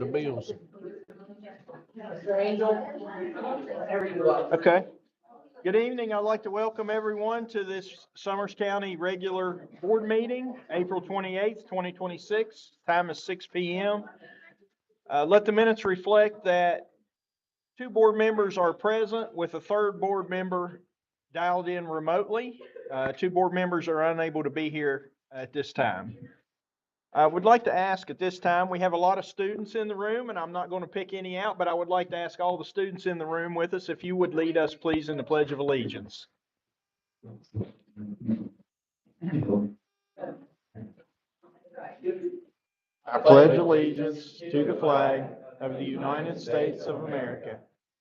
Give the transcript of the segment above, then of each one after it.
the bills. Okay. Good evening. I'd like to welcome everyone to this Summers County regular board meeting, April 28th, 2026. Time is 6 p.m. Let the minutes reflect that 2 board members are present with a 3rd board member dialed in remotely. 2 board members are unable to be here at this time. I would like to ask at this time, we have a lot of students in the room, and I'm not going to pick any out, but I would like to ask all the students in the room with us if you would lead us, please, in the Pledge of Allegiance. I pledge allegiance to the flag of the United States of America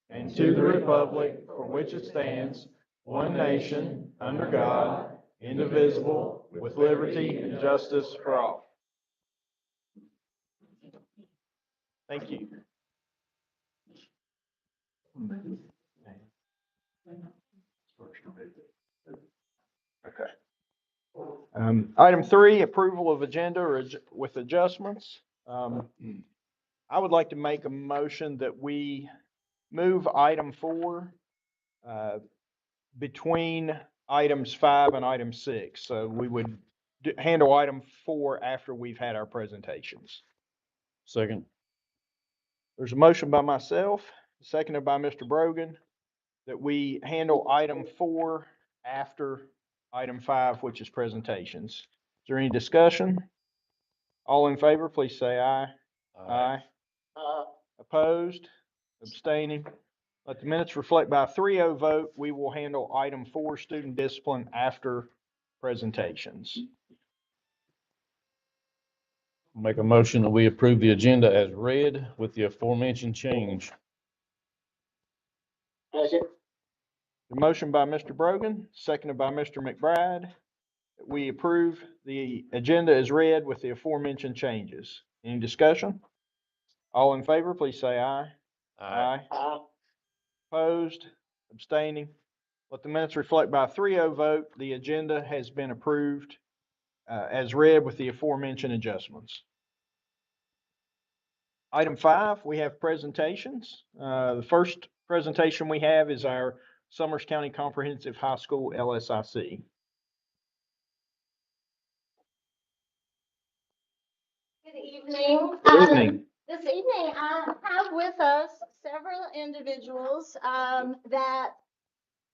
and to the republic for which it stands, one nation, under God, indivisible, with liberty and justice for all. Thank you. Okay. Item 3, approval of agenda or with adjustments. I would like to make a motion that we move item 4 between items 5 and item 6. So we would handle item 4 after we've had our presentations. Second. There's a motion by myself, seconded by Mr. Brogan, that we handle item 4 after item 5, which is presentations. Is there any discussion? All in favor, please say aye. Aye. Opposed? Abstaining? Let the minutes reflect by a 3-0 vote. We will handle item 4, student discipline, after presentations. Make a motion that we approve the agenda as read with the aforementioned change. The motion by Mr. Brogan, seconded by Mr. McBride. We approve the agenda as read with the aforementioned changes. Any discussion? All in favor, please say aye. Aye. Opposed? Abstaining? Let the minutes reflect by a 3-0 vote. The agenda has been approved as read with the aforementioned adjustments. Item 5, we have presentations. The first presentation we have is our Summers County Comprehensive High School LSIC. Good evening. Good evening. This evening, I have with us several individuals that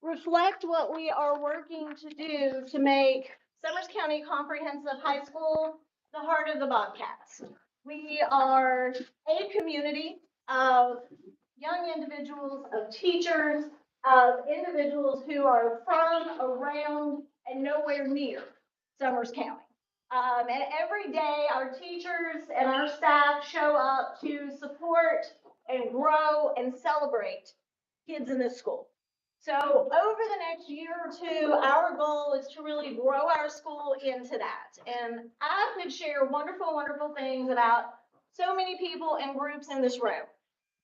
reflect what we are working to do to make Summers County Comprehensive High School the heart of the Bobcats. We are a community of young individuals, of teachers, of individuals who are from, around, and nowhere near Summers County. And every day, our teachers and our staff show up to support and grow and celebrate kids in this school. So over the next year or 2, our goal is to really grow our school into that. And I could share wonderful, wonderful things about so many people and groups in this room.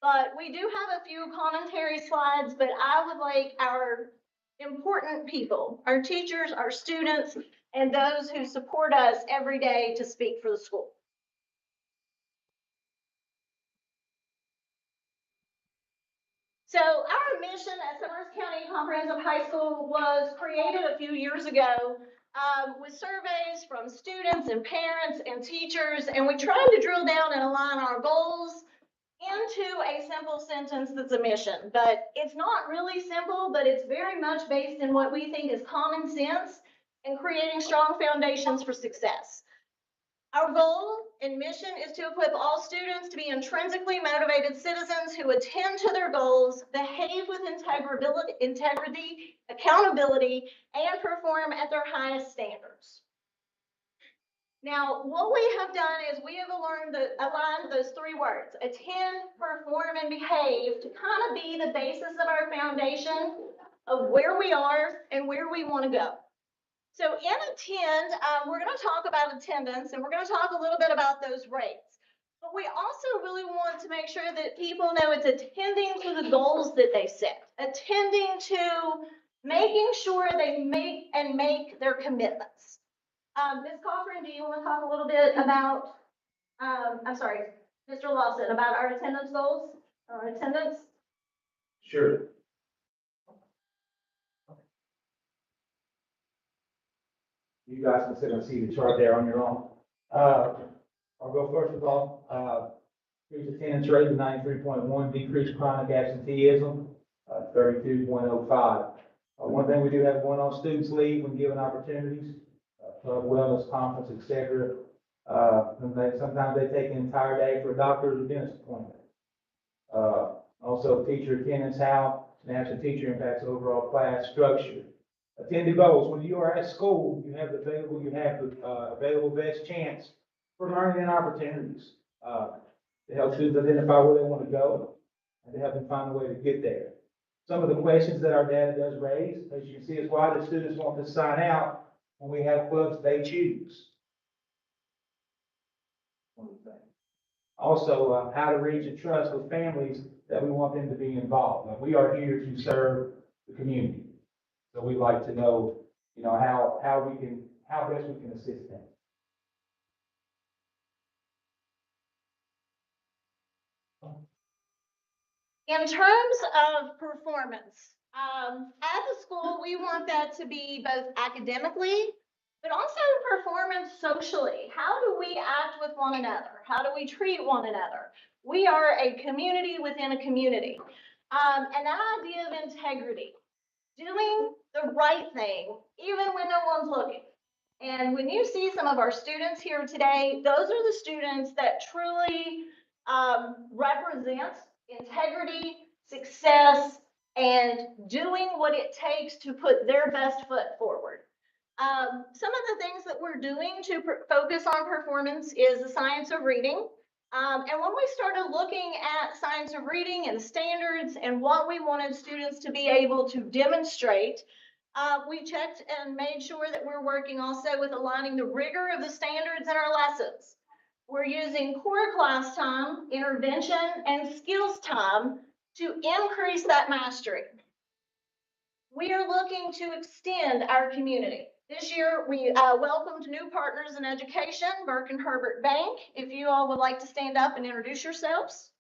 But we do have a few commentary slides, but I would like our important people, our teachers, our students, and those who support us every day to speak for the school. So our mission at Summers County Comprehensive High School was created a few years ago with surveys from students and parents and teachers, and we tried to drill down and align our goals into a simple sentence that's a mission. But it's not really simple, but it's very much based in what we think is common sense and creating strong foundations for success. Our goal and mission is to equip all students to be intrinsically motivated citizens who attend to their goals, behave with integrity, accountability, and perform at their highest standards. Now, what we have done is we have aligned those 3 words, attend, perform, and behave, to kind of be the basis of our foundation of where we are and where we want to go. So in attend, we're going to talk about attendance, and we're going to talk a little bit about those rates. But we also really want to make sure that people know it's attending to the goals that they set, attending to making sure they make their commitments. Ms. Cochran, do you want to talk a little bit about, I'm sorry, Mr. Lawson, about our attendance goals, our attendance? Sure. You guys can sit and see the chart there on your own. I'll go first of all, increased attendance rate of 93.1, decreased chronic absenteeism, 32.05. One thing we do have going on, students leave when given opportunities, club wellness, conference, et cetera. Sometimes they take an entire day for a doctor's or dentist appointment. Also teacher attendance, how an absent teacher impacts overall class structure. Attended goals, when you are at school, you have the available best chance for learning and opportunities. To help students identify where they want to go and to help them find a way to get there. Some of the questions that our data does raise, as you can see, is why do students want to sign out when we have clubs they choose? Also, how to reach and trust with families that we want them to be involved. Now, we are here to serve the community. So we'd like to know, how best we can assist them. In terms of performance, at the school, we want that to be both academically, but also performance socially. How do we act with one another? How do we treat one another? We are a community within a community. And that idea of integrity, doing the right thing, even when no one's looking. And when you see some of our students here today, those are the students that truly represent integrity, success, and doing what it takes to put their best foot forward. Some of the things that we're doing to focus on performance is the science of reading. And when we started looking at science of reading and standards and what we wanted students to be able to demonstrate, we checked and made sure that we're working also with aligning the rigor of the standards in our lessons. We're using core class time, intervention, and skills time to increase that mastery. We are looking to extend our community. This year, we welcomed new partners in education, Burke and Herbert Bank. If you all would like to stand up and introduce yourselves.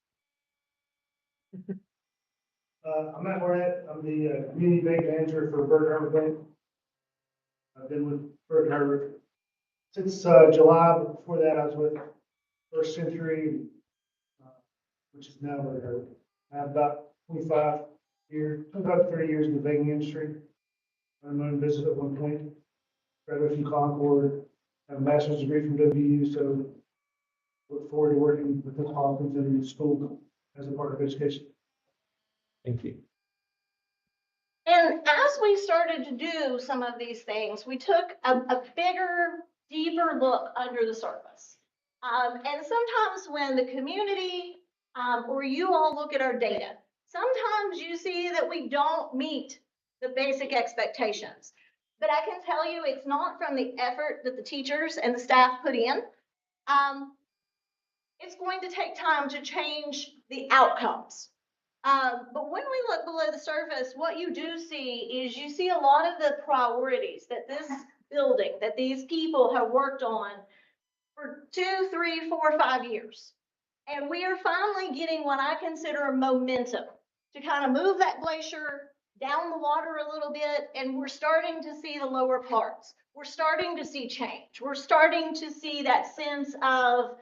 I'm Matt Barnett. I'm the community bank manager for Burke Herbert Bank. I've been with Burke Herbert since July, but before that I was with First Century, which is now Burke Herbert. I have about 25 to 30 years in the banking industry. I'm on business at one point, graduated from Concord, have a master's degree from WU, so look forward to working with Ms. Hawkins in the school as a part of education. Thank you. And as we started to do some of these things, we took a bigger, deeper look under the surface. And sometimes when the community or you all look at our data, sometimes you see that we don't meet the basic expectations. But I can tell you it's not from the effort that the teachers and the staff put in. It's going to take time to change the outcomes. But when we look below the surface, what you do see is you see a lot of the priorities that this building, that these people have worked on for 2, 3, 4, 5 years. And we are finally getting what I consider momentum to kind of move that glacier down the water a little bit. And we're starting to see the lower parts. We're starting to see change. We're starting to see that sense of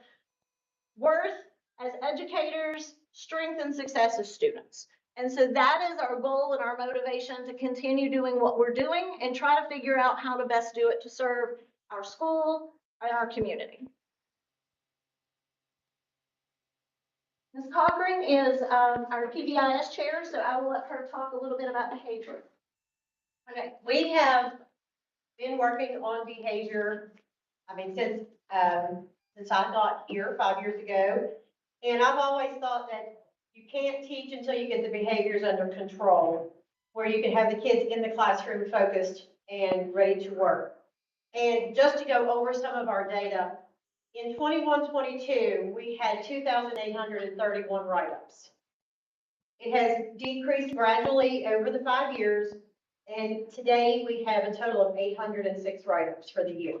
worth as educators, strength and success as students. And so that is our goal and our motivation to continue doing what we're doing and try to figure out how to best do it to serve our school and our community. Ms. Cochran is our PBIS chair, so I will let her talk a little bit about behavior. Okay, we have been working on behavior, since I got here 5 years ago. And I've always thought that you can't teach until you get the behaviors under control, where you can have the kids in the classroom focused and ready to work. And just to go over some of our data, in 21-22, we had 2,831 write-ups. It has decreased gradually over the 5 years, and today we have a total of 806 write-ups for the year.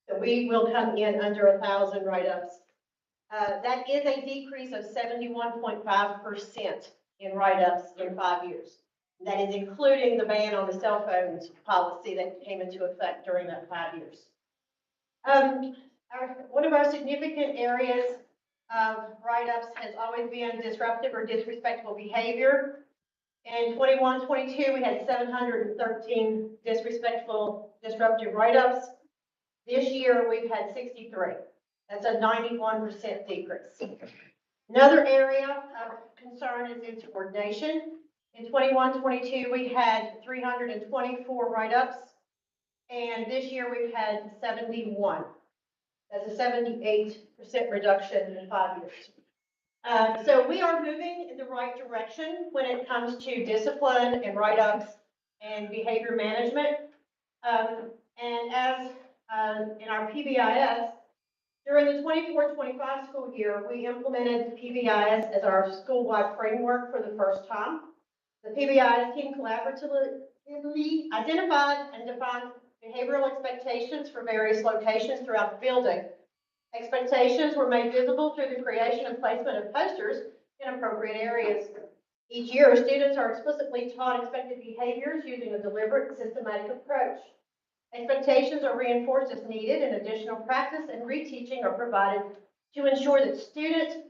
So we will come in under 1,000 write-ups That is a decrease of 71.5% in write-ups in 5 years. That is including the ban on the cell phones policy that came into effect during that 5 years. One of our significant areas of write-ups has always been disruptive or disrespectful behavior. In 21-22, we had 713 disruptive write-ups. This year, we've had 63. That's a 91% decrease. Another area of concern is insubordination. In 21-22, we had 324 write-ups, and this year we've had 71. That's a 78% reduction in 5 years. So we are moving in the right direction when it comes to discipline and write-ups and behavior management. And as in our PBIS, during the 24-25 school year, we implemented PBIS as our school-wide framework for the first time. The PBIS team collaboratively identified and defined behavioral expectations for various locations throughout the building. Expectations were made visible through the creation and placement of posters in appropriate areas. Each year, students are explicitly taught expected behaviors using a deliberate and systematic approach. Expectations are reinforced as needed, and additional practice and reteaching are provided to ensure that student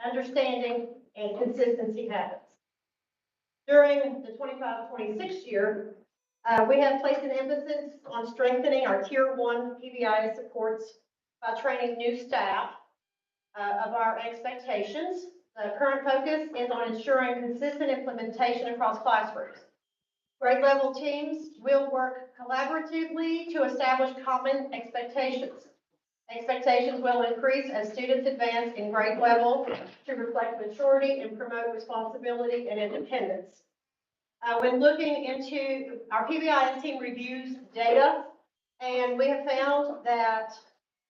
understanding and consistency happens. During the 25-26 year, we have placed an emphasis on strengthening our Tier 1 PBIS supports by training new staff of our expectations. The current focus is on ensuring consistent implementation across classrooms. Grade level teams will work collaboratively to establish common expectations. Expectations will increase as students advance in grade level to reflect maturity and promote responsibility and independence. When looking into our PBIS team reviews data, and we have found that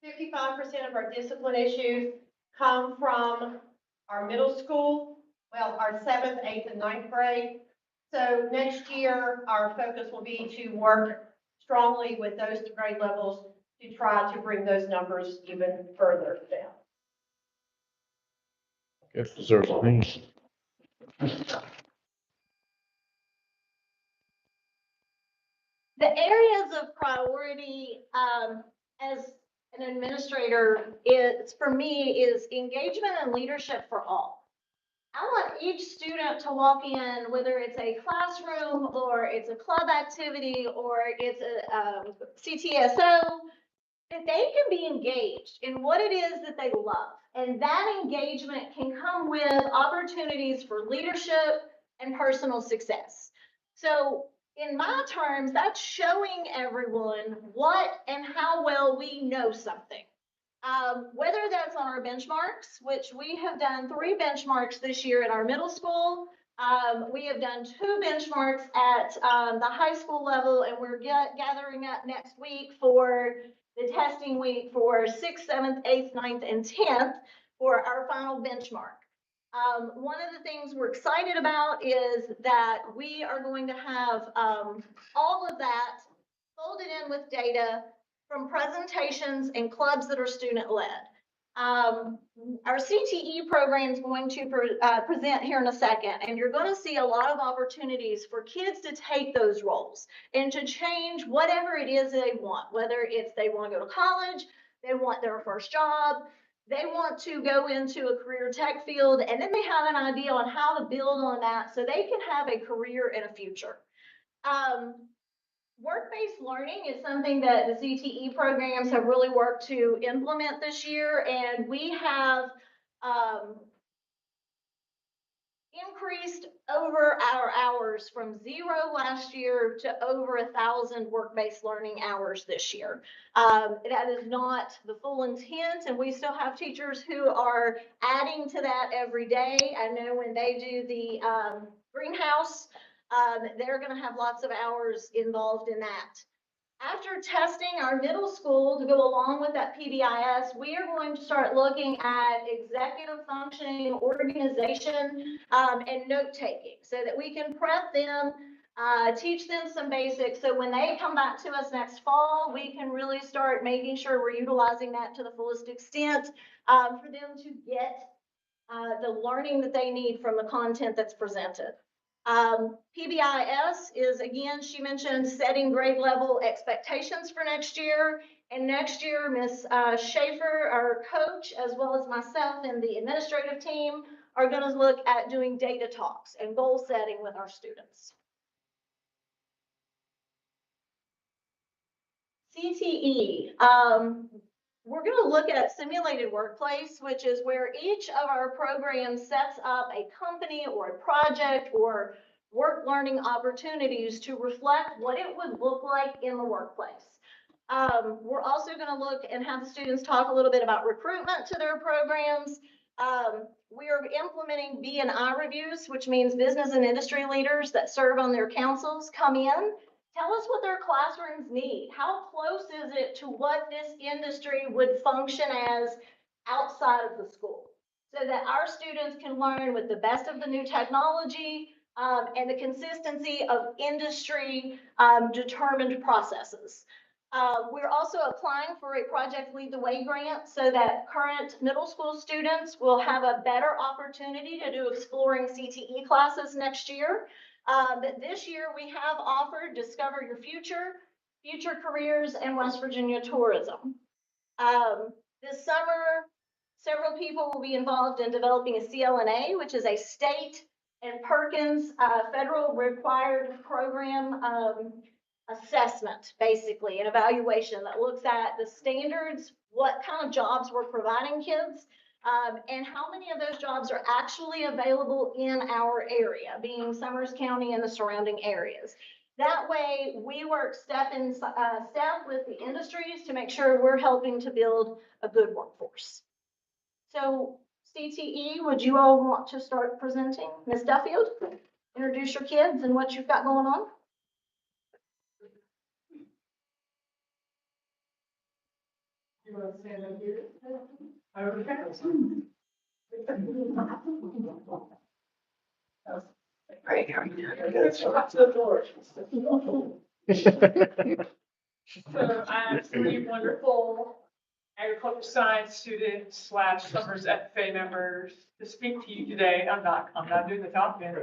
55% of our discipline issues come from our middle school, well, our 7th, 8th, and 9th grade. So next year, our focus will be to work strongly with those grade levels to try to bring those numbers even further down. Guess deserves a hand. The areas of priority, as an administrator, for me is engagement and leadership for all. I want each student to walk in, whether it's a classroom or it's a club activity or it's a CTSO, that they can be engaged in what it is that they love. And that engagement can come with opportunities for leadership and personal success. So in my terms, that's showing everyone what and how well we know something. Whether that's on our benchmarks, which we have done 3 benchmarks this year at our middle school. We have done 2 benchmarks at the high school level, and we're gathering up next week for the testing week for 6th, 7th, 8th, 9th, and 10th for our final benchmark. One of the things we're excited about is that we are going to have all of that folded in with data from presentations and clubs that are student-led. Our CTE program is going to present here in a second, and you're going to see a lot of opportunities for kids to take those roles and to change whatever it is they want, whether it's they want to go to college, they want their first job, they want to go into a career tech field, and then they have an idea on how to build on that so they can have a career and a future. Work-based learning is something that the CTE programs have really worked to implement this year, and we have increased over our hours from 0 last year to over 1,000 work-based learning hours this year. That is not the full intent, and we still have teachers who are adding to that every day. I know when they do the greenhouse, they're going to have lots of hours involved in that. After testing our middle school to go along with that PBIS, we are going to start looking at executive functioning, organization, and note-taking so that we can prep them teach them some basics. So when they come back to us next fall, we can really start making sure we're utilizing that to the fullest extent, for them to get the learning that they need from the content that's presented. PBIS is, again, she mentioned setting grade level expectations for next year. And next year, Ms. Schaefer, our coach, as well as myself and the administrative team, are going to look at doing data talks and goal setting with our students. CTE, we're going to look at simulated workplace, which is where each of our programs sets up a company or a project or work learning opportunities to reflect what it would look like in the workplace. We're also going to look and have the students talk a little bit about recruitment to their programs. We are implementing B&I reviews, which means business and industry leaders that serve on their councils come in. Tell us what their classrooms need. How close is it to what this industry would function as outside of the school? So that our students can learn with the best of the new technology and the consistency of industry determined processes. We're also applying for a Project Lead the Way grant so that current middle school students will have a better opportunity to do exploring CTE classes next year. But this year we have offered Discover Your Future, Future Careers, and West Virginia Tourism. This summer, several people will be involved in developing a CLNA, which is a state and Perkins federal required program assessment, basically, an evaluation that looks at the standards, what kind of jobs we're providing kids, and how many of those jobs are actually available in our area, being Summers County and the surrounding areas. That way, we work step with the industries to make sure we're helping to build a good workforce. So CTE, would you all want to start presenting? Ms. Duffield, introduce your kids and what you've got going on. You want to stand up here? Okay. Great, how are you doing? Shut the door. So I have three wonderful agricultural science students / Summers FFA members to speak to you today. I'm not doing the talking.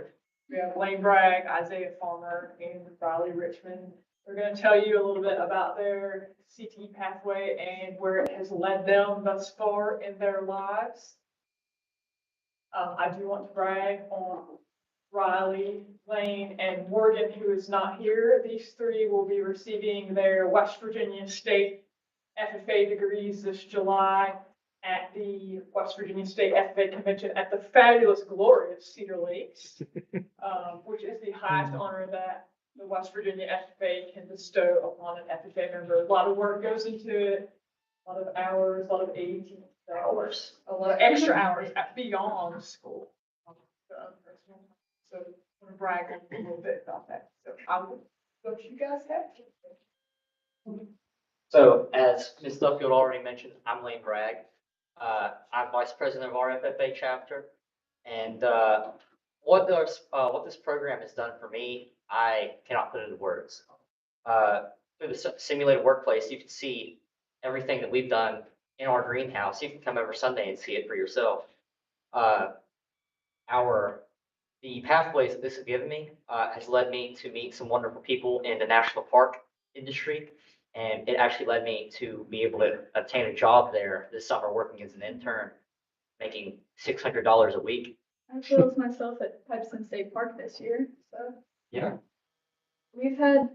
We have Lane Bragg, Isaiah Farmer, and Riley Richmond. They're going to tell you a little bit about their CTE pathway and where it has led them thus far in their lives. I do want to brag on Riley, Lane, and Morgan, who is not here. These three will be receiving their West Virginia State FFA degrees this July at the West Virginia State FFA Convention at the fabulous, glorious Cedar Lakes, which is the highest honor that the West Virginia FFA can bestow upon an FFA member. A lot of work goes into it, a lot of hours, a lot of AT hours, a lot of extra hours beyond school. So I'm going to brag a little bit about that. So I will, what you guys have. So as Ms. Duffield already mentioned, I'm Lane Bragg. I'm Vice President of our FFA chapter. And what this program has done for me, I cannot put into words. Through the simulated workplace, you can see everything that we've done in our greenhouse. You can come over Sunday and see it for yourself. The pathways that this has given me has led me to meet some wonderful people in the national park industry. And it actually led me to be able to obtain a job there this summer, working as an intern, making $600 a week. I killed myself at Pipestone State Park this year, so. Yeah.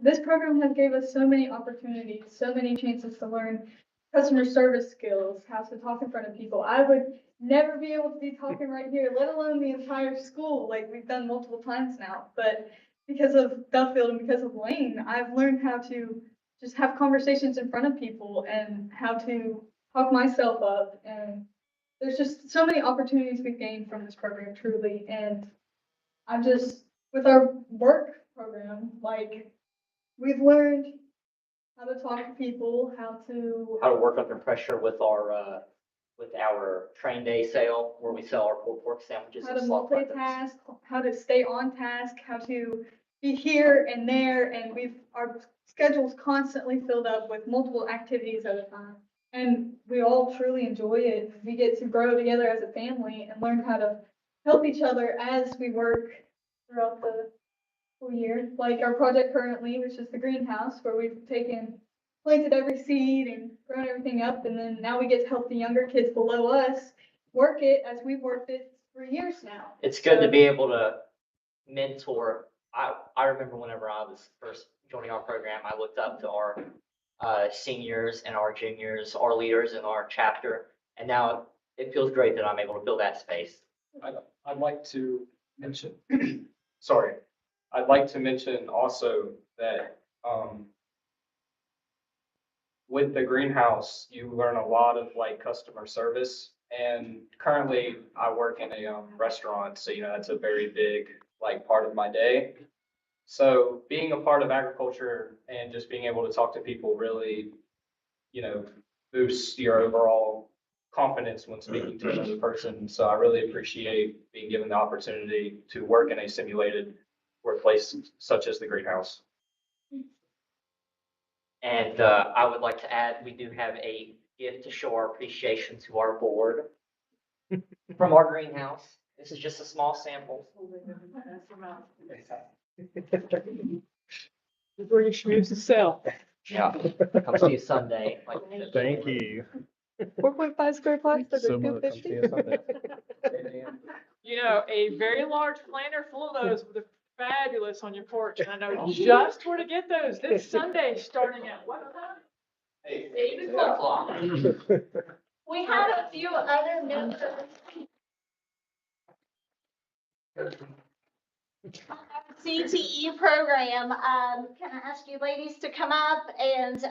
This program has gave us so many opportunities, so many chances to learn customer service skills, how to talk in front of people. I would never be able to be talking right here, let alone the entire school, like we've done multiple times now. But because of Duffield and because of Lane, I've learned how to just have conversations in front of people and how to talk myself up. And there's just so many opportunities we've gained from this program, truly. And I'm just, with our work program, like, we've learned how to talk to people, how to work under pressure with our train day sale, where we sell our pulled pork sandwiches. how to and slot buckets. multitask, how to stay on task, how to be here and there, and our schedule's constantly filled up with multiple activities at a time. And we all truly enjoy it. We get to grow together as a family and learn how to help each other as we work throughout the whole year. Like our project currently, which is the greenhouse, where we've planted every seed and grown everything up, and then now we get to help the younger kids below us work it as we've worked it for years now. It's good to be able to mentor. I remember whenever I was first joining our program, I looked up to our seniors and our juniors, our leaders in our chapter. And now it feels great that I'm able to fill that space. I'd like to mention, sorry, I'd like to mention also that, with the greenhouse, you learn a lot of like customer service. And currently I work in a restaurant, so that's a very big like part of my day. So being a part of agriculture and just being able to talk to people really, boosts your overall confidence when speaking to another person. So I really appreciate being given the opportunity to work in a simulated workplace such as the greenhouse. And I would like to add, we do have a gift to show our appreciation to our board from our greenhouse. This is just a small sample. Before you schmooze to sell. Yeah, come see you Sunday. Thank you. 4.5 square plots, but they're Someone that comes to us on that. A very large planter full of those would look fabulous on your porch. And I know just where to get those this Sunday, starting at what time? 8 o'clock. We had a few other members. CTE program, can I ask you ladies to come up and,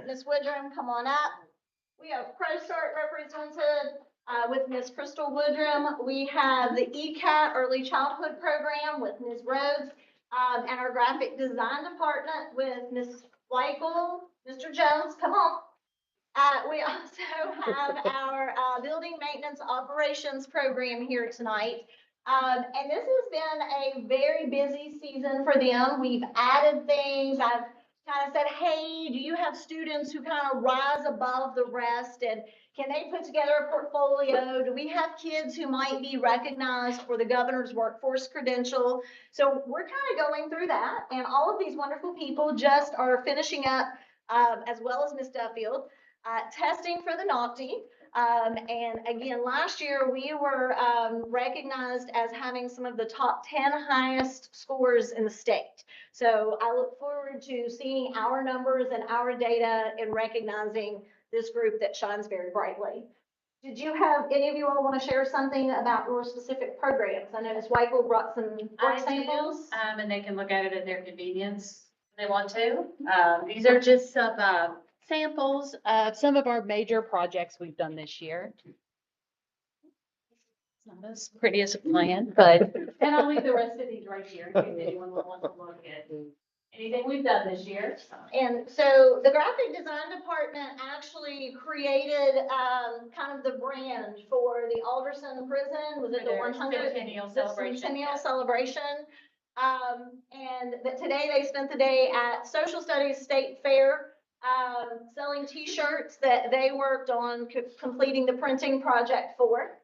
Ms. Woodrum, come on up. We have ProStart represented, with Ms. Crystal Woodrum. We have the ECAT Early Childhood Program with Ms. Rhodes, and our graphic design department with Ms. Weichel, Mr. Jones, come on. We also have our, building maintenance operations program here tonight. And this has been a very busy season for them. We've added things. I've kind of said, hey, do you have students who kind of rise above the rest? And can they put together a portfolio? Do we have kids who might be recognized for the governor's workforce credential? So we're kind of going through that. And all of these wonderful people just are finishing up, as well as Ms. Duffield, testing for the NOCTI. And again, last year we were recognized as having some of the top 10 highest scores in the state. So I look forward to seeing our numbers and our data and recognizing this group that shines very brightly. Did you have, any of you all want to share something about your specific programs? I know Ms. Weichel brought some work samples. And they can look at it at their convenience if they want to. These are just some samples of some of our major projects we've done this year. It's not as pretty as a plan, but, and I'll leave the rest of these right here in case anyone will want to look at anything we've done this year. And so the graphic design department actually created kind of the brand for the Alderson Prison. Was it the 100th Centennial the celebration? Centennial celebration. And that today they spent the day at Social Studies State Fair, selling T-shirts that they worked on completing the printing project for.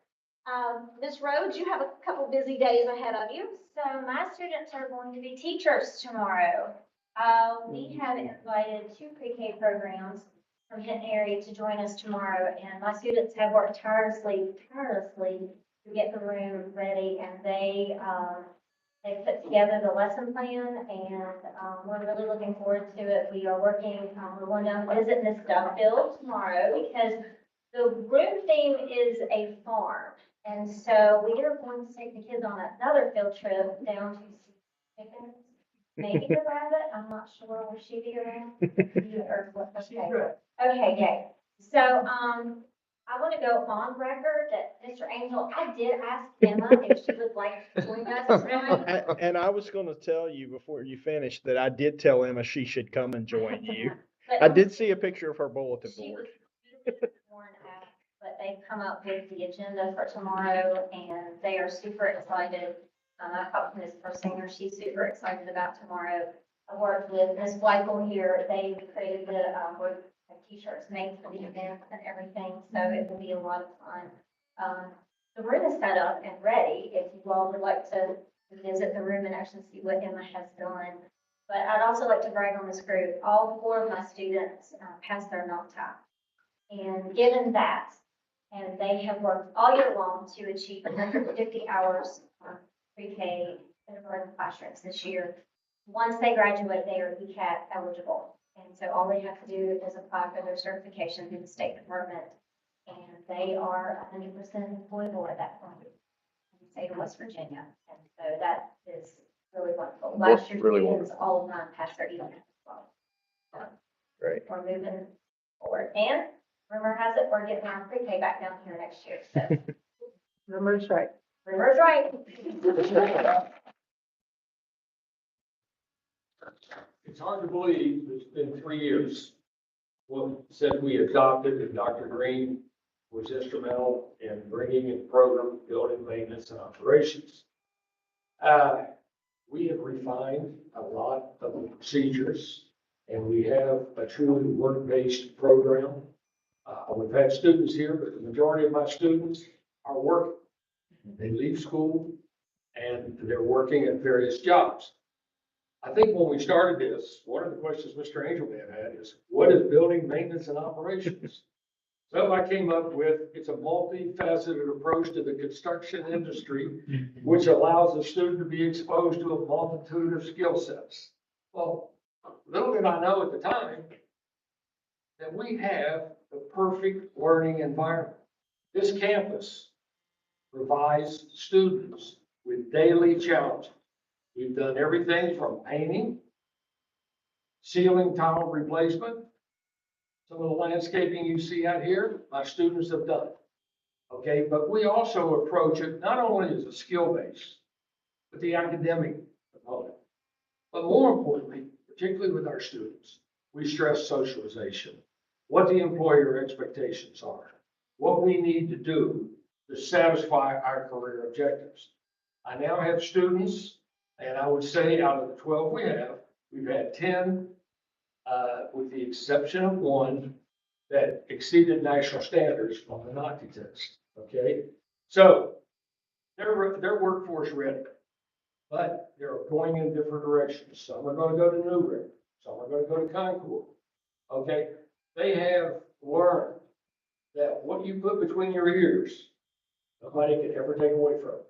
Ms. Rhodes, you have a couple busy days ahead of you. So my students are going to be teachers tomorrow. We have invited 2 pre-K programs from Hinton area to join us tomorrow, and my students have worked tirelessly to get the room ready, and they put together the lesson plan, and we're really looking forward to it. We are working, we're going down to visit Miss Duffield tomorrow because the room theme is a farm. And so we are going to take the kids on another field trip down to see chickens, maybe the rabbit. I'm not sure. Will she be around? Okay, yay. So, I want to go on record that Mr. Angel, I did ask Emma if she would like to join us tonight. And I was gonna tell you before you finished that I did tell Emma she should come and join you. But I did see a picture of her bulletin she board. was worn out, but they've come up with the agenda for tomorrow, and they are super excited I talked to Ms. Persinger, she's super excited about tomorrow. I worked with Ms. Weichel here, they created the, t-shirts made for the event and everything, so it will be a lot of fun. The room is set up and ready, if you all would like to visit the room and actually see what Emma has done. But I'd also like to brag on this group, all 4 of my students passed their NOCTI. And given that, and they have worked all year long to achieve 150 hours for pre-K kindergarten classrooms this year. Once they graduate, they are ECAT eligible. And so all they have to do is apply for their certification through the State Department. And they are 100% employable at that point in the state of West Virginia. And so that is really wonderful. That's Last year's really students, all of mine passed their ECAT as well. So Great. we're moving forward. And rumor has it, we're getting our pre-K back down here next year. So Rumor's right. rumor's right. It's hard to believe it's been 3 years. Well, since we adopted, and Dr. Green was instrumental in bringing in program building, maintenance, and operations. We have refined a lot of the procedures, and we have a truly work-based program. We've had students here, but the majority of my students are working. They leave school and they're working at various jobs. I think when we started this, one of the questions Mr. Angelman had is, what is building maintenance and operations? So I came up with, it's a multifaceted approach to the construction industry, which allows a student to be exposed to a multitude of skill sets. Well, little did I know at the time that we have the perfect learning environment. This campus provides students with daily challenges. We've done everything from painting, ceiling tile replacement. Some of the landscaping you see out here, my students have done. Okay, but we also approach it not only as a skill base, but the academic component. But more importantly, particularly with our students, we stress socialization, what the employer expectations are, what we need to do to satisfy our career objectives. I now have students, and I would say out of the 12 we have, we've had 10, with the exception of 1, that exceeded national standards on the NOCTI test, okay? So they're workforce ready, but they're going in different directions. Some are going to go to New River, some are going to go to Concord, okay? They have learned that what you put between your ears, nobody can ever take away from it.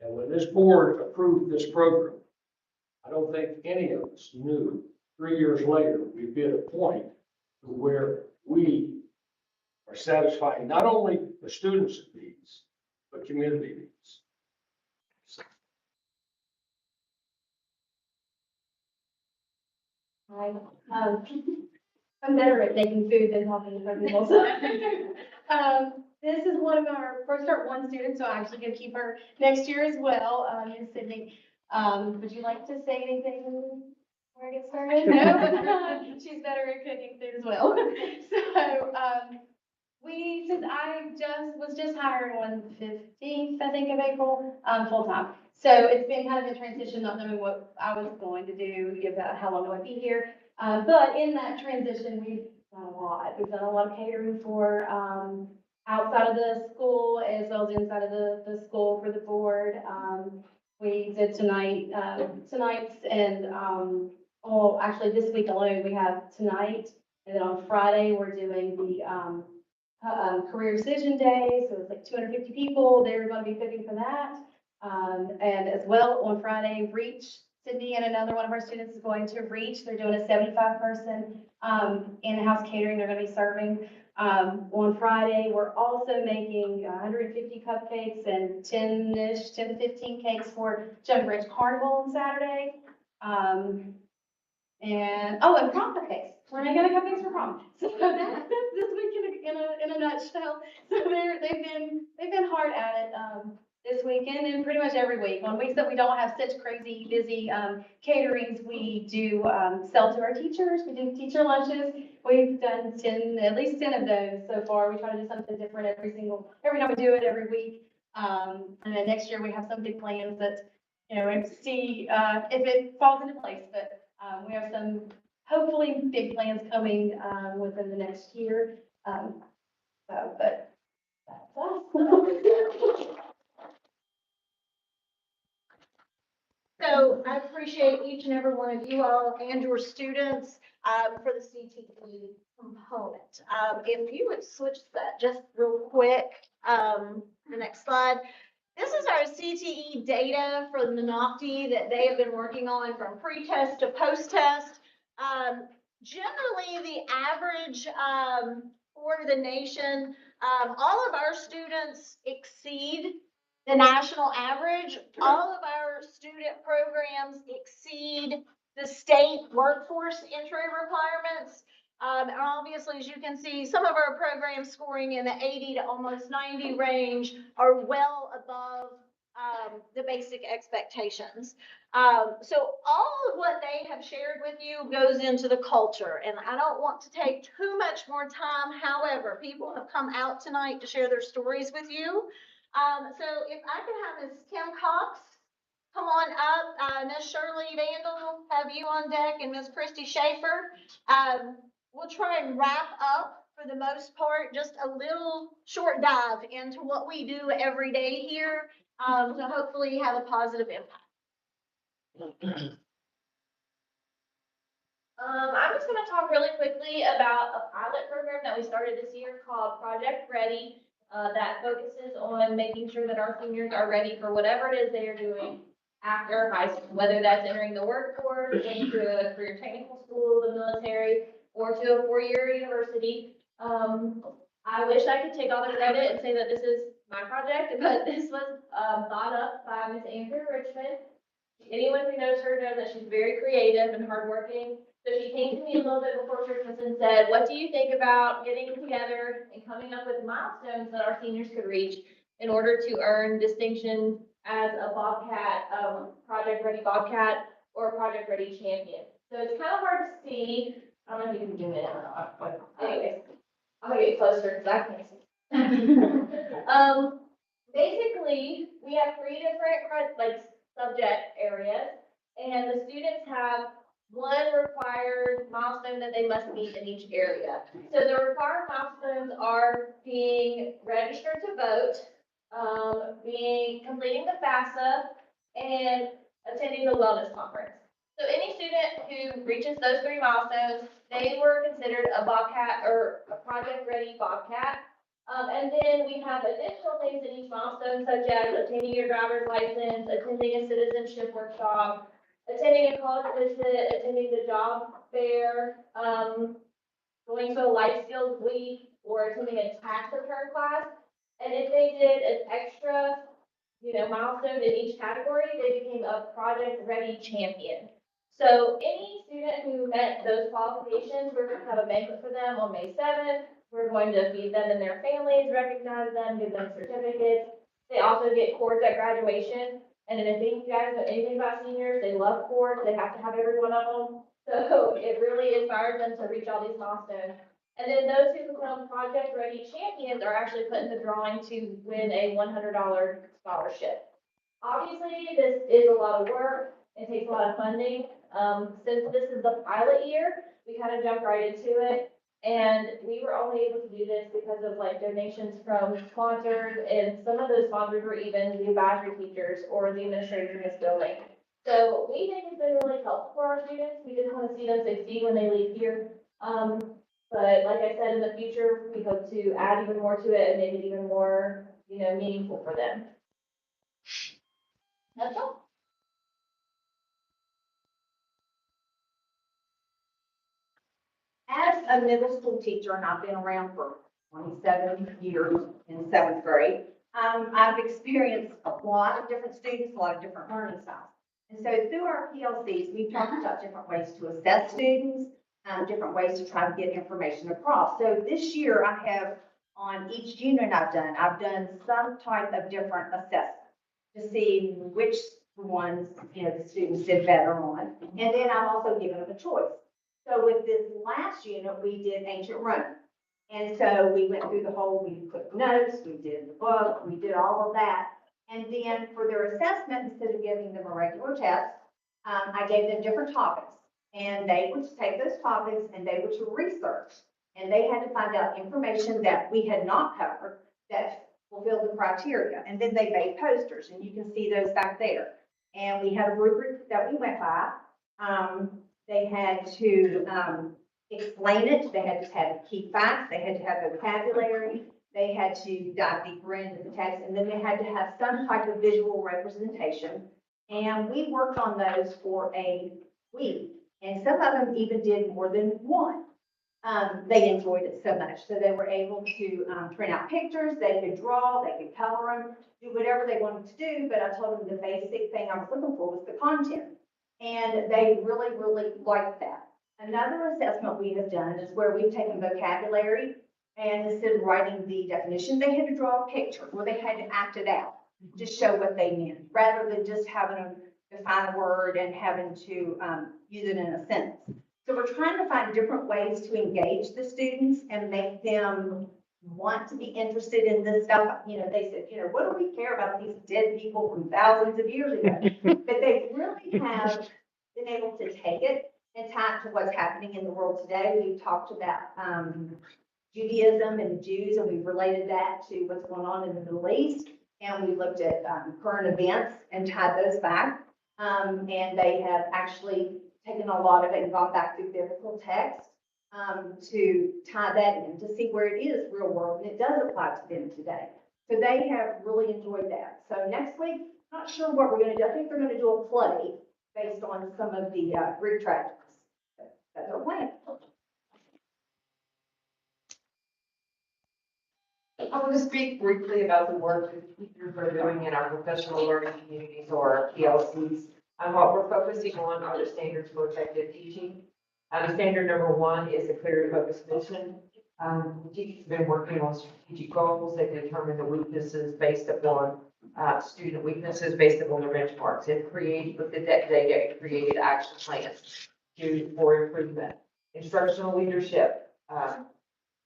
And when this board approved this program, I don't think any of us knew 3 years later, we'd be at a point where we are satisfying not only the students' needs, but community needs. Hi, I'm better at making food than talking to other people. So, this is one of our first Start 1 students, so I'm actually gonna keep her next year as well, Ms. Sydney. Would you like to say anything before I get started? No, she's better at cooking food as well. So, since I was just hired on the 15th, I think, of April, full-time. So it's been kind of a transition, not knowing what I was going to do, about how long I would be here. But in that transition, we've done a lot. We've done a lot of catering for, outside of the school as well as inside of the school for the board. We did tonight's and, actually this week alone, we have tonight. And then on Friday, we're doing the, career decision day. So it's like 250 people. They're going to be cooking for that. And as well on Friday, Reach, Sydney and another one of our students is going to Reach. They're doing a 75-person in-house catering they're going to be serving. On Friday, we're also making 150 cupcakes and 10 to 15 cakes for Jungle Branch Carnival on Saturday. And prom cupcakes. We're making cupcakes for prom. So that's this week in a nutshell. So they've been hard at it this weekend and pretty much every week. On weeks that we don't have such crazy busy caterings, we do sell to our teachers. We do teacher lunches. We've done at least 10 of those so far. We try to do something different every time we do it every week. And then next year we have some big plans that you know, and see, if it falls into place, but, we have some hopefully big plans coming, within the next year. But that's us. So I appreciate each and every one of you all and your students for the CTE component. If you would switch that just real quick, the next slide. This is our CTE data for the NOCTI that they have been working on from pre-test to post-test. Generally, the average for the nation, all of our students exceed the national average. All of our student programs exceed the state workforce entry requirements. And obviously, as you can see, some of our programs scoring in the 80 to almost 90 range are well above the basic expectations. So all of what they have shared with you goes into the culture, and I don't want to take too much more time. However, people have come out tonight to share their stories with you. So if I could have Ms. Kim Cox come on up, Ms. Shirley Vandal, have you on deck, and Ms. Christy Schaefer. We'll try and wrap up for the most part, just a little short dive into what we do every day here, to hopefully have a positive impact. I'm just gonna talk really quickly about a pilot program that we started this year called Project Ready, that focuses on making sure that our seniors are ready for whatever it is they are doing after high school, whether that's entering the workforce, into a career technical school, the military, or to a four-year university. I wish I could take all the credit and say that this is my project, but this was thought up by Ms. Andrea Richmond. Anyone who knows her knows that she's very creative and hardworking. So she came to me a little bit before Christmas and said, what do you think about getting together and coming up with milestones that our seniors could reach in order to earn distinction as a Bobcat, Project Ready Bobcat, or Project Ready champion? So it's kind of hard to see. I don't know if you can zoom in or not, but anyways, I'm gonna get closer because I can't see. Basically, we have three different like subject areas, and the students have one required milestone that they must meet in each area. So the required milestones are being registered to vote, completing the FAFSA, and attending the wellness conference. So any student who reaches those three milestones, they were considered a Bobcat or a Project Ready Bobcat. And then we have additional things in each milestone, such as obtaining your driver's license, attending a citizenship workshop, attending a college visit, attending the job fair, going to a life skills week, or attending a tax return class. And if they did an extra, milestone in each category, they became a Project Ready champion. So any student who met those qualifications, we're going to have a banquet for them on May 7th. We're going to feed them and their families, recognize them, give them certificates. They also get cords at graduation. And then if you guys know anything about seniors, they love cords. They have to have every one of them. So it really inspires them to reach all these milestones. And then those who become Project Ready champions are actually put in the drawing to win a $100 scholarship. Obviously, this is a lot of work. It takes a lot of funding. Since this is the pilot year, we kind of jumped right into it. And we were only able to do this because of like donations from sponsors, and some of those sponsors were even the advisory teachers or the administrators in this building. So we think it's been really helpful for our students. We just want to see them succeed when they leave here. But like I said, in the future, we hope to add even more to it and make it even more, meaningful for them. That's all. As a middle school teacher, and I've been around for 27 years in seventh grade, I've experienced a lot of different students, a lot of different learning styles. And so through our PLCs, we've talked about different ways to assess students, different ways to try to get information across. So this year I have, on each unit I've done some type of different assessment to see which ones, the students did better on. And then I've also given them a choice. So with this last unit, we did ancient Rome. And so we went through the whole, we put notes, we did the book, we did all of that. And then for their assessment, instead of giving them a regular test, I gave them different topics. And they would take those topics and they were to research. And they had to find out information that we had not covered that fulfilled the criteria. And then they made posters, and you can see those back there. And we had a rubric that we went by. They had to explain it. They had to have key facts. They had to have vocabulary. They had to dive deeper into the text. And then they had to have some type of visual representation. And we worked on those for a week. And some of them even did more than one. They enjoyed it so much. So they were able to print out pictures. They could draw. They could color them, do whatever they wanted to do. But I told them the basic thing I was looking for was the content. And they really, really liked that. Another assessment we have done is where we've taken vocabulary, and instead of writing the definition, they had to draw a picture where they had to act it out to show what they meant, rather than just having to define a word and having to use it in a sentence. So we're trying to find different ways to engage the students and make them want to be interested in this stuff. You know, they said, you know, what do we care about these dead people from thousands of years ago? But they really have been able to take it and tie it to what's happening in the world today. We've talked about Judaism and Jews, and we've related that to what's going on in the Middle East. And we looked at current events and tied those back. And they have actually taken a lot of it and gone back through biblical text to tie that in, to see where it is real world, and it does apply to them today. So they have really enjoyed that. So next week, not sure what we're going to do. I think they're going to do a play based on some of the Greek tragedies. That's our plan. I want to speak briefly about the work that teachers are doing in our professional learning communities, or our PLCs. What we're focusing on are the standards for effective teaching. Standard number 1 is a clear and focused mission. Teachers have been working on strategic goals. They determine the weaknesses based upon student weaknesses based upon their benchmarks, and create with the data created action plans for improvement. Instructional leadership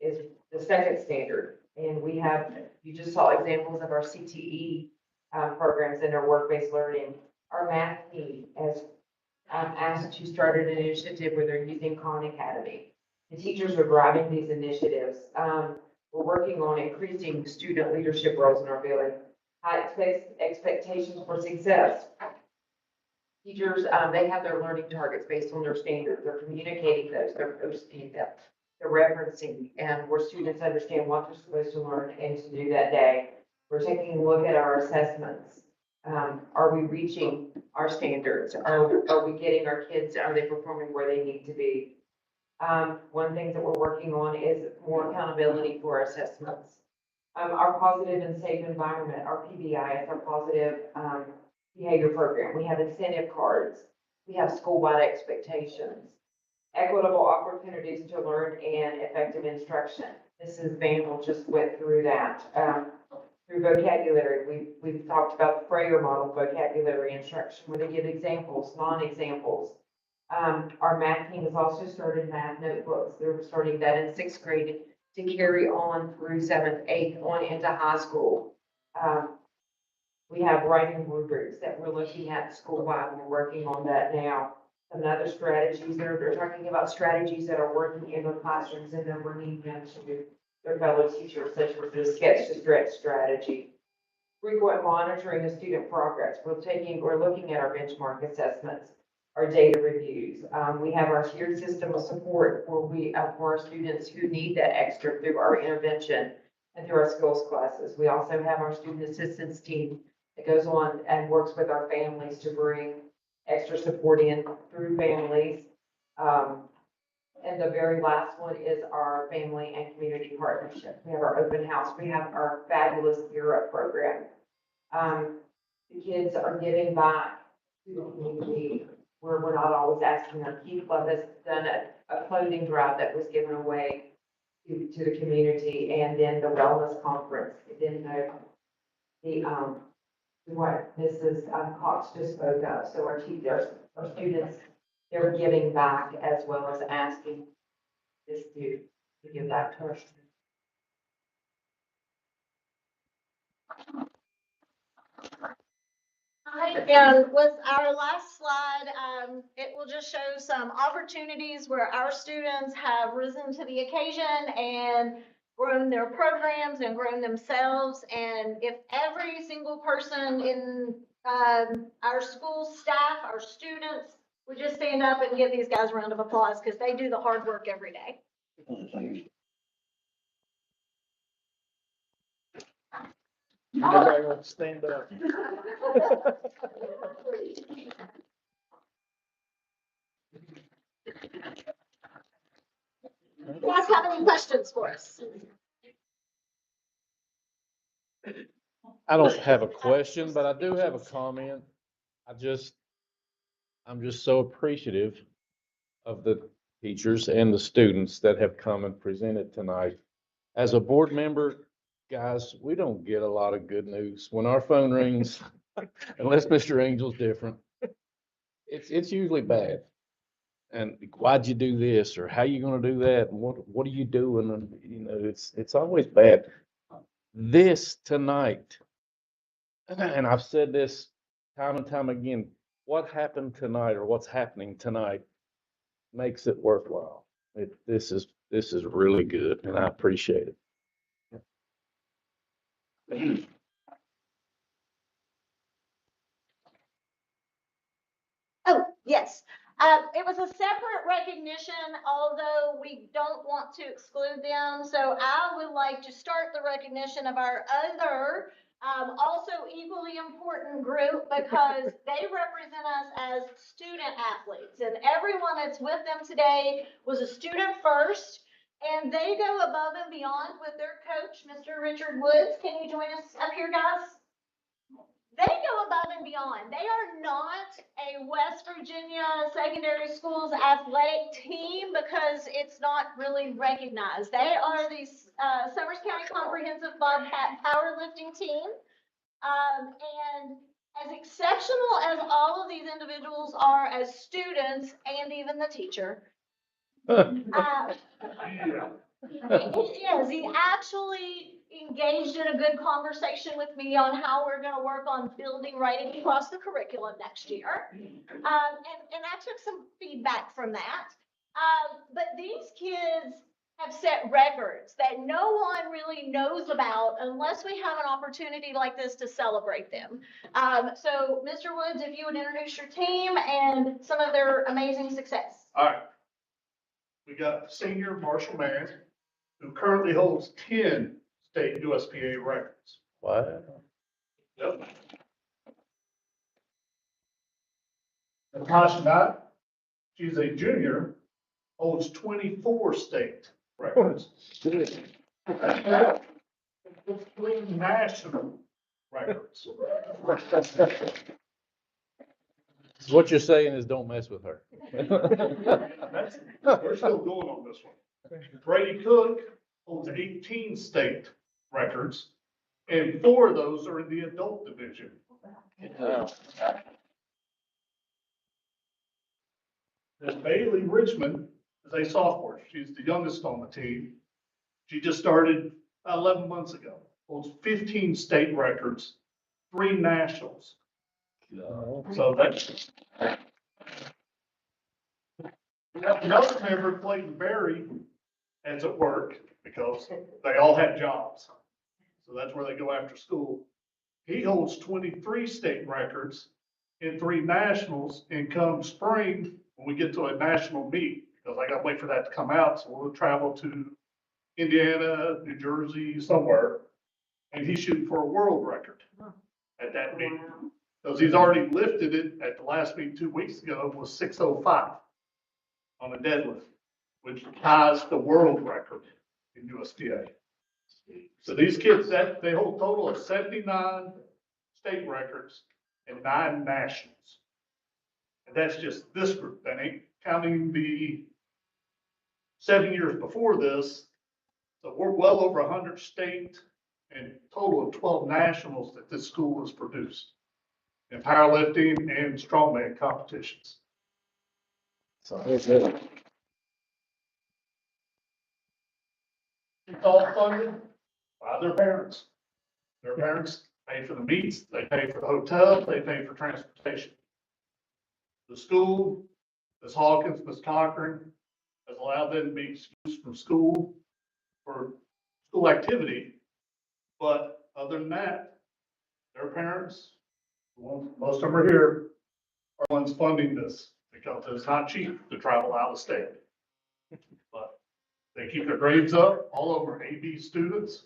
is the second standard. And we have, you just saw examples of our CTE programs and our work-based learning. Our math team has asked to start an initiative where they're using Khan Academy. The teachers are driving these initiatives. We're working on increasing student leadership roles in our building. High expectations for success. Teachers, they have their learning targets based on their standards. They're communicating those, they're posting them, they're referencing, and where students understand what they're supposed to learn and to do that day. We're taking a look at our assessments. Are we reaching our standards? Are we getting our kids, are they performing where they need to be? One thing that we're working on is more accountability for our assessments. Our positive and safe environment, our PBI, is our positive behavior program. We have incentive cards. We have school-wide expectations. Equitable opportunities to learn and effective instruction. Mrs. Vandal just went through that. Through vocabulary, we've talked about the Frayer model vocabulary instruction, where they give examples, non-examples. Our math team has also started math notebooks. They're starting that in 6th grade to carry on through 7th, 8th, on into high school. We have writing rubrics that we're looking at school-wide. We're working on that now. Some other strategies, they're talking about strategies that are working in the classrooms, and then bringing them to their fellow teachers, such as the sketch to stretch strategy. Frequent monitoring of student progress. We're looking at our benchmark assessments, our data reviews. We have our tiered system of support for our students who need that extra through our intervention and through our skills classes. We also have our student assistance team that goes on and works with our families to bring extra support in through families. And the very last one is our family and community partnership. We have our open house. We have our fabulous Gear Up program. The kids are giving back to the community, where we're not always asking them. Key Club has done a clothing drive that was given away to the community, and then the wellness conference. Then what Mrs. Cox just spoke of. So our students, they're giving back as well as asking this to give back to our students. And with our last slide, it will just show some opportunities where our students have risen to the occasion and grown their programs and grown themselves. And if every single person in our school staff, our students, would just stand up and give these guys a round of applause because they do the hard work every day. Everybody wants to stand up. You guys have any questions for us? I don't have a question, but I do have a comment. I'm just so appreciative of the teachers and the students that have come and presented tonight. As a board member, guys, we don't get a lot of good news. When our phone rings, unless Mr. Angel's different, it's usually bad. And why'd you do this? Or how you gonna do that? And what are you doing? And, you know, it's always bad. This tonight, and I've said this time and time again, what happened tonight or what's happening tonight makes it worthwhile. This is really good and I appreciate it. Oh, yes. It was a separate recognition, although we don't want to exclude them. So I would like to start the recognition of our other, also equally important group because they represent us as student athletes. And everyone that's with them today was a student first, and they go above and beyond with their coach, Mr. Richard Woods. Can you join us up here, guys? They go above and beyond. They are not a West Virginia secondary schools athletic team because it's not really recognized. They are the Summers County Comprehensive Bobcat powerlifting team. And as exceptional as all of these individuals are as students and even the teacher, he actually engaged in a good conversation with me on how we're going to work on building writing across the curriculum next year. And I took some feedback from that. But these kids have set records that no one really knows about unless we have an opportunity like this to celebrate them. So Mr. Woods, if you would introduce your team and some of their amazing success. All right. We got senior Marshall Mann, who currently holds 10 state USPA records. Wow. Yep. Natasha Knott, she's a junior, holds 24 state records. 3 national records. What you're saying is don't mess with her. We're still going on this one. Brady Cook holds 18 state records, and 4 of those are in the adult division. And Bailey Richmond is a sophomore. She's the youngest on the team. She just started 11 months ago. Holds 15 state records, 3 nationals. So that's. Another member, Clayton Berry, is at work because they all had jobs. So that's where they go after school. He holds 23 state records and 3 nationals, and come spring, when we get to a national meet, because I gotta wait for that to come out, so we'll travel to Indiana, New Jersey, somewhere, and he's shooting for a world record at that meet. Because he's already lifted it at the last meet 2 weeks ago, was 605 on a deadlift, which ties the world record in USDA. So these kids, they hold a total of 79 state records and 9 nationals. And that's just this group. That ain't counting the 7 years before this. So we're well over 100 state and total of 12 nationals that this school has produced in powerlifting and strongman competitions. So it's all funded by their parents. Their parents pay for the meats, they pay for the hotel, they pay for transportation. The school, Ms. Hawkins, Ms. Cochran, has allowed them to be excused from school for school activity. But other than that, their parents, most of them are here, are ones funding this because it's not cheap to travel out of state. But they keep their grades up, all over AB students.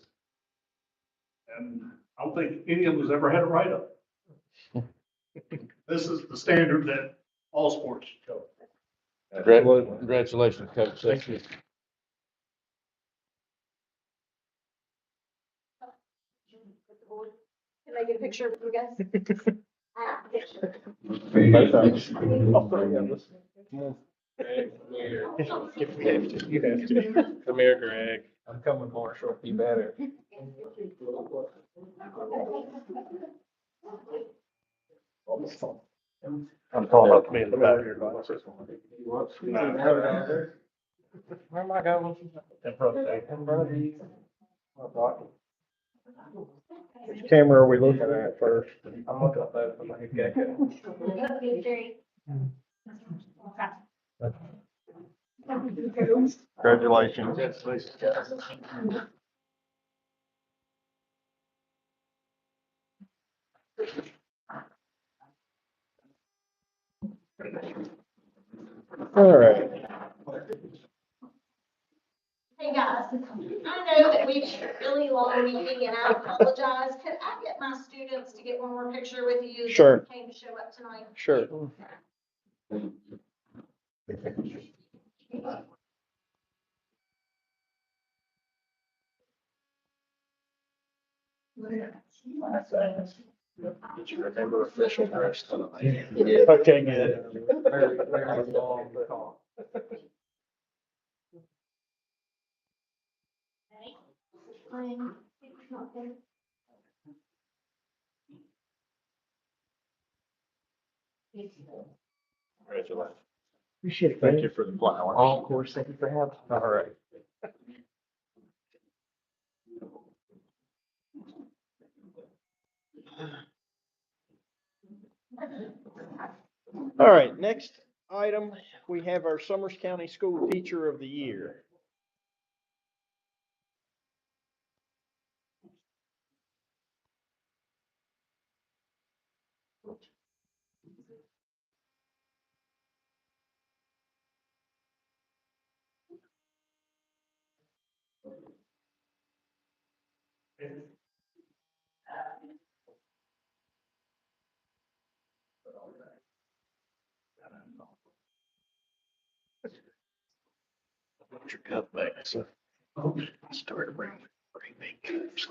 And I don't think any of them has ever had a write-up. This is the standard that all sports should go. Congratulations, Coach. Thank you. Can I get a picture of you guys? Picture. Come here, Greg. I'm coming, Marshall. You better. I'm talking about me in the back here. Where am I going? In front of you. In front of you. Which camera are we looking at first? I'm looking at both. I'm like a gecko. Congratulations. All right. Hey, guys, I know that we've had a really long meeting and I apologize. Could I get my students to get one more picture with you? that Sure. Came to show up tonight. Sure. Did you remember official dress tonight? Okay, good. Very, very long call. Congratulations. Appreciate it. Thank you for the flowers. Oh, of course, thank you for having. All right. All right, next item, we have our Summers County School Teacher of the Year. Put your cup back, so. I started bringing big cups.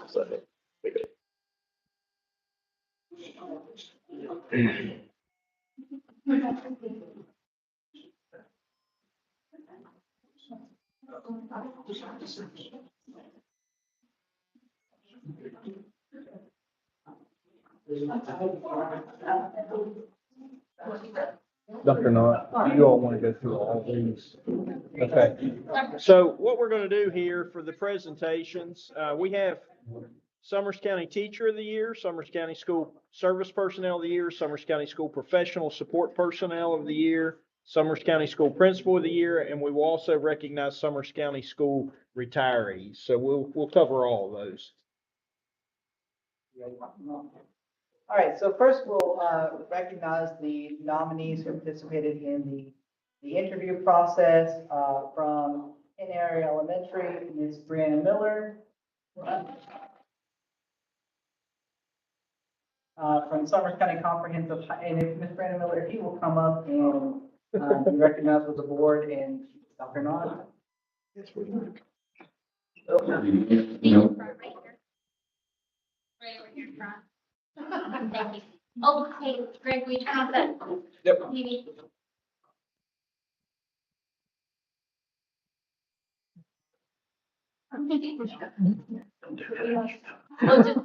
Dr. Knott, do you all want to go through all these? Okay. So what we're gonna do here for the presentations, we have Summers County Teacher of the Year, Summers County School Service Personnel of the Year, Summers County School Professional Support Personnel of the Year, Summers County School Principal of the Year, and we will also recognize Summers County School retirees. So we'll cover all of those. All right, so first we'll recognize the nominees who participated in the interview process from Penn Area Elementary, Ms. Brianna Miller. From Summers County Comprehensive, and if Ms. Brianna Miller, if you will come up and be recognized with the board and Dr. Knott. Right over here in front. Thank you. Oh, hey, Greg, will you turn off that Yep. TV? Oh, just